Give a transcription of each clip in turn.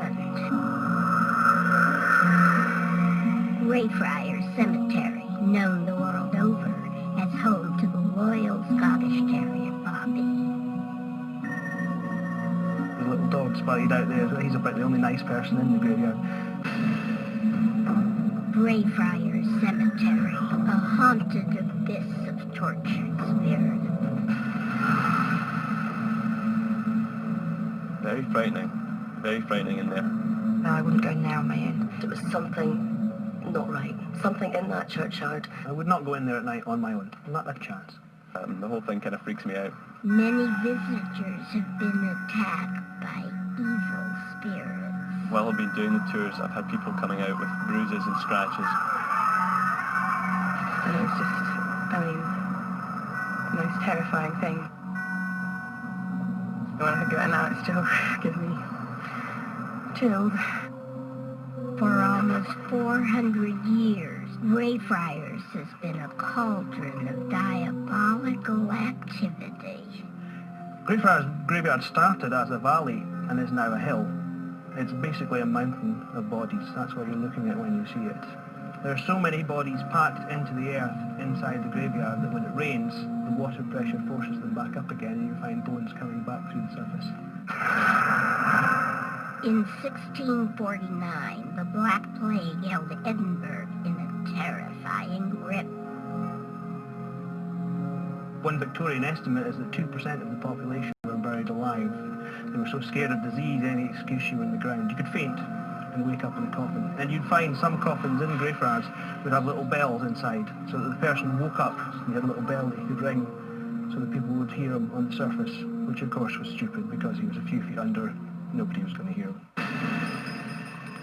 Ireland. Greyfriars Cemetery, known the world over as home to the loyal Scottish Terrier Bobby. The little dog's buried out there, so he's about the only nice person in the graveyard. Greyfriars Cemetery, a haunted abyss of tortured spirit. Very frightening in there. No, I wouldn't go in there on my own. There was something not right, something in that churchyard. I would not go in there at night on my own, not a chance. The whole thing kind of freaks me out. Many visitors have been attacked by evil spirits. While I've been doing the tours, I've had people coming out with bruises and scratches. And it was just, the most terrifying thing. When I go in now, it still gives me chills. For almost 400 years, Greyfriars has been a cauldron of diabolical activity. Greyfriars Graveyard started as a valley and is now a hill. It's basically a mountain of bodies. That's what you're looking at when you see it. There are so many bodies packed into the earth inside the graveyard that when it rains, the water pressure forces them back up again and you find bones coming back through the surface. In 1649, the Black Plague held Edinburgh in a terrifying grip. One Victorian estimate is that 2% of the population were buried alive. They were so scared of disease, any excuse you in the ground. You could faint and wake up in a coffin. And you'd find some coffins in Greyfriars would have little bells inside, so that the person woke up and he had a little bell that he could ring so that people would hear him on the surface, which of course was stupid because he was a few feet under. Nobody was going to hear him.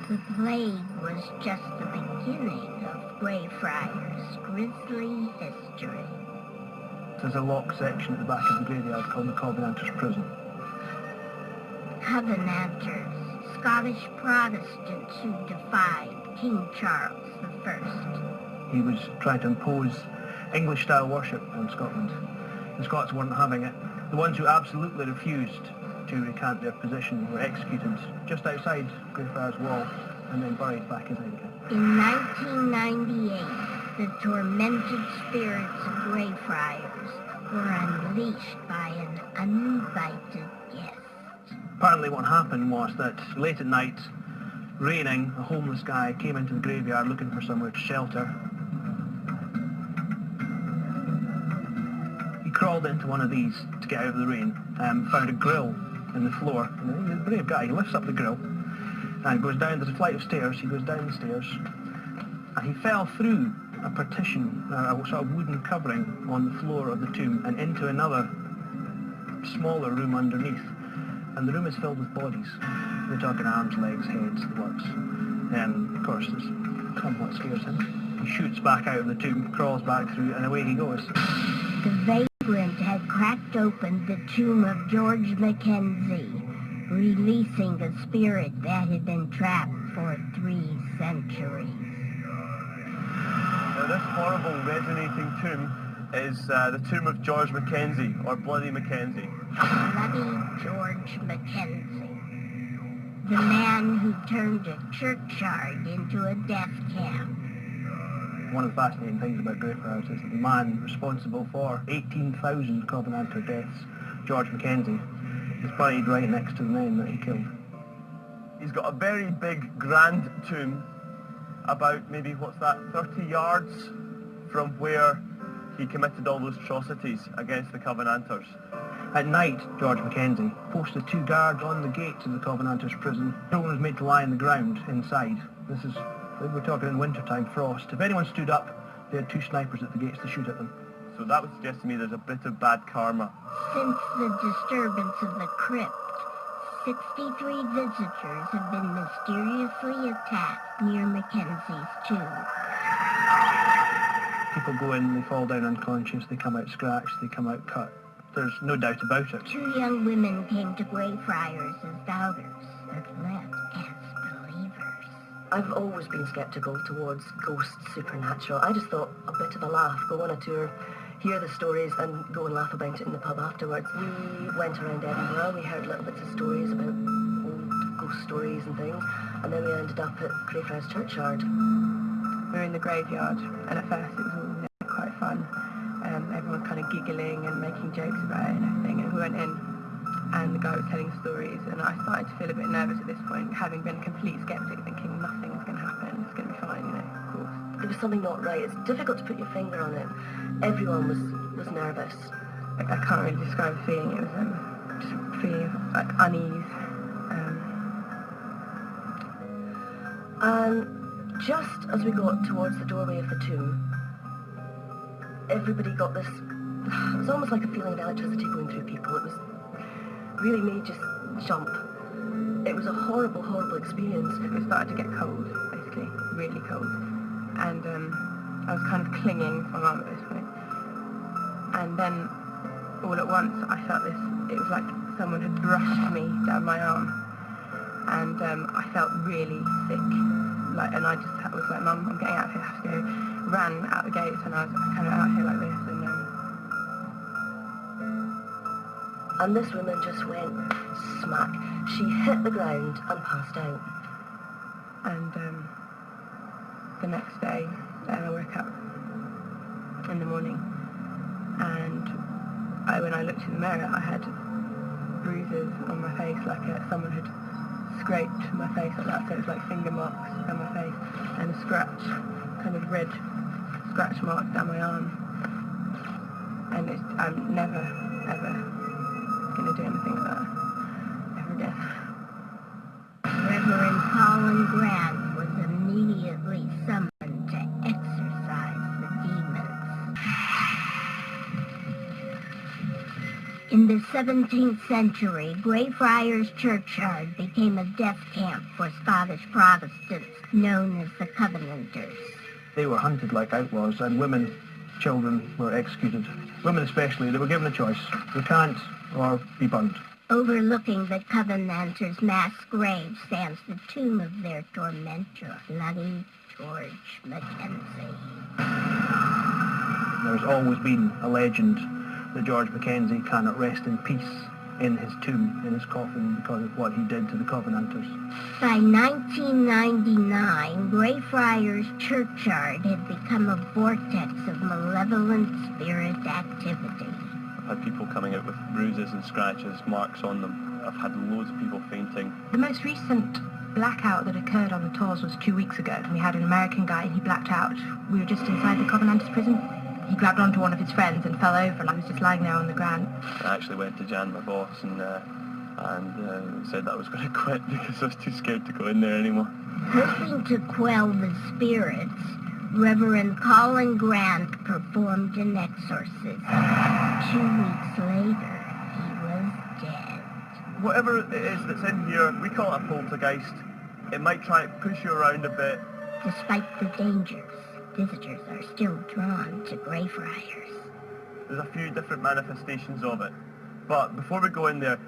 The plague was just the beginning of Greyfriars' grisly history. There's a locked section at the back of the graveyard called the Covenanters' Prison. Covenanters, Scottish Protestants who defied King Charles I. He was trying to impose English-style worship on Scotland. The Scots weren't having it. The ones who absolutely refused to recant their position were executed just outside Greyfriars Wall and then buried back inside again. In 1998, the tormented spirits of Greyfriars were unleashed by an uninvited guest. Apparently what happened was that late at night, raining, a homeless guy came into the graveyard looking for somewhere to shelter. He crawled into one of these to get out of the rain, found a grill in the floor. And he's a brave guy. He lifts up the grill and goes down. There's a flight of stairs. He goes down the stairs and he fell through a partition, a sort of wooden covering on the floor of the tomb and into another smaller room underneath. And the room is filled with bodies. We're talking arms, legs, heads, the works. Of course, this somewhat scares him. He shoots back out of the tomb, crawls back through, and away he goes. The vagrant had cracked open the tomb of George Mackenzie, releasing a spirit that had been trapped for 3 centuries. Now, this horrible resonating tomb is the tomb of George Mackenzie, or Bloody Mackenzie. Bloody George Mackenzie. The man who turned a churchyard into a death camp. One of the fascinating things about Greyfriars is that the man responsible for 18,000 Covenanter deaths, George Mackenzie, is buried right next to the men that he killed. He's got a very big, grand tomb, about maybe, 30 yards from where he committed all those atrocities against the Covenanters. At night, George Mackenzie posted 2 guards on the gates of the Covenanters' prison. No one was made to lie on the ground inside. We're talking in wintertime, frost. If anyone stood up, they had 2 snipers at the gates to shoot at them. So that would suggest to me there's a bit of bad karma. Since the disturbance of the crypt, 63 visitors have been mysteriously attacked near Mackenzie's tomb. People go in, they fall down unconscious, they come out scratched, they come out cut. There's no doubt about it. 2 young women came to Greyfriars as doubters, but left as believers. I've always been sceptical towards ghosts, supernatural. I just thought a bit of a laugh, go on a tour, hear the stories and go and laugh about it in the pub afterwards. We went around Edinburgh, we heard little bits of stories about old ghost stories and things. And then we ended up at Greyfriars churchyard. We were in the graveyard, and at first it was all quite fun. Everyone kind of giggling and making jokes about it and everything. And we went in, and the guy was telling stories, and I started to feel a bit nervous at this point, having been a complete skeptic, thinking nothing's going to happen, it's going to be fine, of course. There was something not right. It's difficult to put your finger on it. Everyone was nervous. I can't really describe the feeling. It was just a feeling of unease. And just as we got towards the doorway of the tomb, everybody got this, it was almost like a feeling of electricity going through people. It was really made just jump. It was a horrible, horrible experience. It started to get cold, basically, really cold. And I was kind of clinging to my mum at this point. And then, all at once, I felt this, it was like someone had brushed me down my arm. And I felt really sick. And I just was like, Mum, I'm getting out of here, I have to go. Ran out the gates, and I was kind of out here like this. And this woman just went smack. She hit the ground and passed out. And the next day, I woke up in the morning, and when I looked in the mirror, I had bruises on my face, like someone had scraped my face like that, so it was like finger marks down my face, and a scratch, kind of red scratch mark down my arm. And I'm never, ever going to do anything like that ever again. Reverend Colin Grant was immediately summoned to exorcise the demons. In the 17th century, Greyfriars churchyard became a death camp for Scottish Protestants known as the Covenanters. They were hunted like outlaws, and women, children were executed. Women especially, they were given a choice: recant or be burnt. Overlooking the Covenanters' mass grave stands the tomb of their tormentor, bloody George Mackenzie. There's always been a legend that George Mackenzie cannot rest in peace in his tomb, in his coffin, because of what he did to the Covenanters. By 1999, Greyfriars churchyard had become a vortex of malevolent spirit activity. I've had people coming out with bruises and scratches, marks on them. I've had loads of people fainting. The most recent blackout that occurred on the tours was 2 weeks ago. We had an American guy, and he blacked out. We were just inside the Covenanters prison. He grabbed onto one of his friends and fell over, and I was just lying there on the ground. I actually went to Jan, my boss, and said that I was going to quit because I was too scared to go in there anymore. Hoping to quell the spirits, Reverend Colin Grant performed an exorcism. 2 weeks later, he was dead. Whatever it is that's in here, we call it a poltergeist. It might try to push you around a bit. Despite the dangers, visitors are still drawn to Greyfriars. There's a few different manifestations of it. But before we go in there,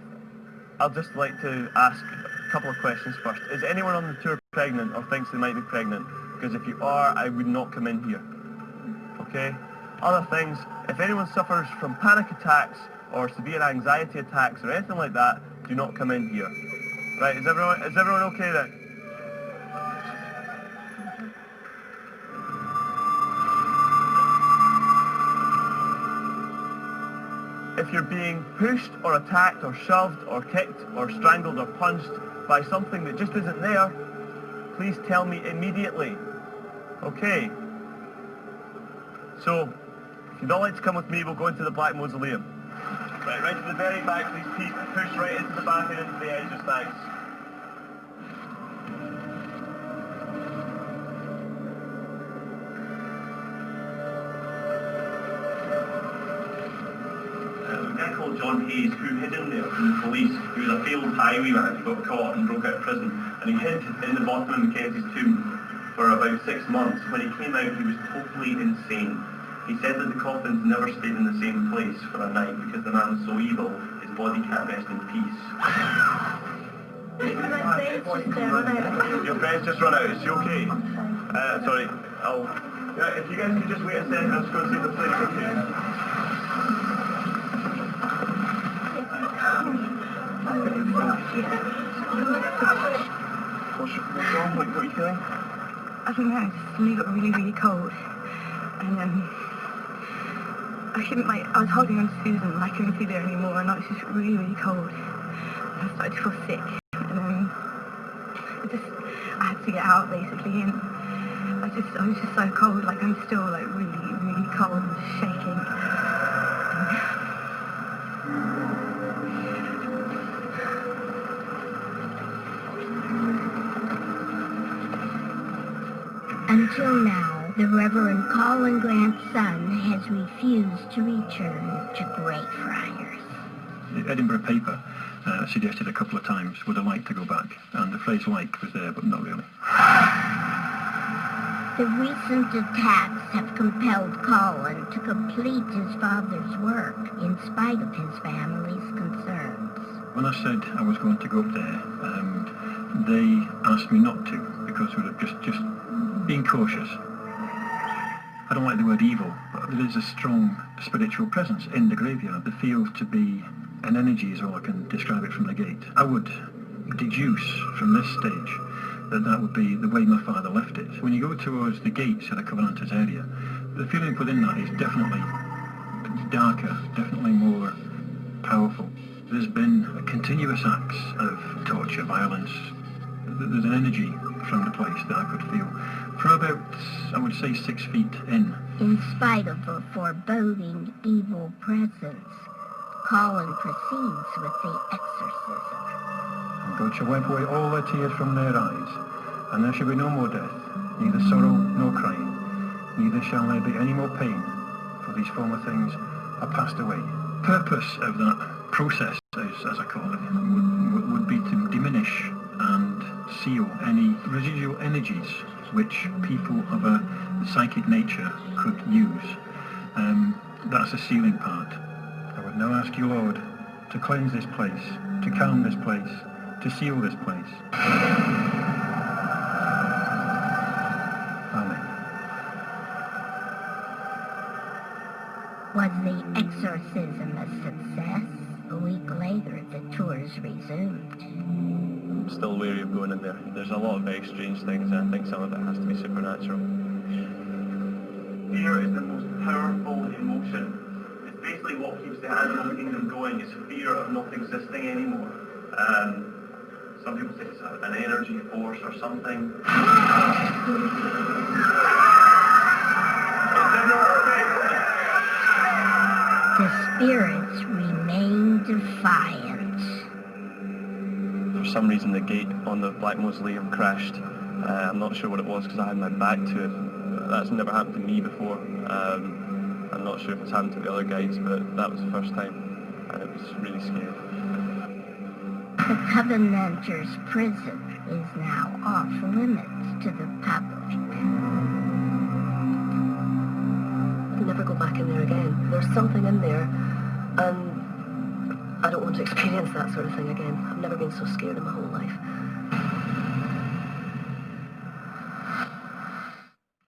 I'd just like to ask a couple of questions first. Is anyone on the tour pregnant or thinks they might be pregnant? Because if you are, I would not come in here. Okay? Other things, if anyone suffers from panic attacks or severe anxiety attacks or anything like that, do not come in here. Right, is everyone okay then? If you're being pushed or attacked or shoved or kicked or strangled or punched by something that just isn't there, please tell me immediately. Okay? So, if you'd all like to come with me, we'll go into the Black Mausoleum. Right to the very back, please push right into the back and into the edges, thanks. John Hayes, who hid in there from the police. He was a failed highwayman who got caught and broke out of prison, and he hid in the bottom of Mackenzie's tomb for about 6 months. When he came out, he was totally insane. He said that the coffins never stayed in the same place for a night because the man was so evil, his body can't rest in peace. Your friend's just run out. Is she okay? Sorry. If you guys could just wait a second, I'm just going to see the place for you. What's wrong? What are you feeling? I don't know, it just got really, really cold. And I couldn't, like, I was holding on to Susan and I couldn't feel her anymore, and I was just really, really cold. And I started to feel sick. And I had to get out, basically, and I was just so cold, like, I'm still, like, really, really cold and shaking. Until now, the Reverend Colin Grant's son has refused to return to Greyfriars. The Edinburgh paper suggested a couple of times would have liked to go back, and the phrase like was there, but not really. The recent attacks have compelled Colin to complete his father's work in spite of his family's concerns. When I said I was going to go up there, they asked me not to, because we were just being cautious. I don't like the word evil, but there is a strong spiritual presence in the graveyard. There feels to be an energy, is all I can describe it from the gate. I would deduce from this stage that would be the way my father left it. When you go towards the gates of the Covenanters area, the feeling within that is definitely darker, definitely more powerful. There's been continuous acts of torture, violence. There's an energy from the place that I could feel. From about, I would say, 6 feet in. In spite of a foreboding evil presence, Colin proceeds with the exorcism. And God shall wipe away all their tears from their eyes, and there shall be no more death, neither sorrow nor crying, neither shall there be any more pain, for these former things are passed away. Purpose of that process, as I call it, would be to diminish and seal any residual energies which people of a psychic nature could use. That's the sealing part. I would now ask you, Lord, to cleanse this place, to calm this place, to seal this place. Amen. Was the exorcism a success? A week later, the tours resumed. I'm still wary of going in there. There's a lot of very strange things, and I think some of it has to be supernatural. Fear is the most powerful emotion. It's basically what keeps the animal kingdom going, is fear of not existing anymore. Some people say it's an energy force or something. The spirits remain defiant. For some reason the gate on the Black Mausoleum crashed. I'm not sure what it was because I had my back to it. That's never happened to me before. I'm not sure if it's happened to the other guides, but that was the first time, and it was really scary. The Covenanters' prison is now off limits to the public. I'll never go back in there again. There's something in there, and I don't want to experience that sort of thing again. I've never been so scared in my whole life.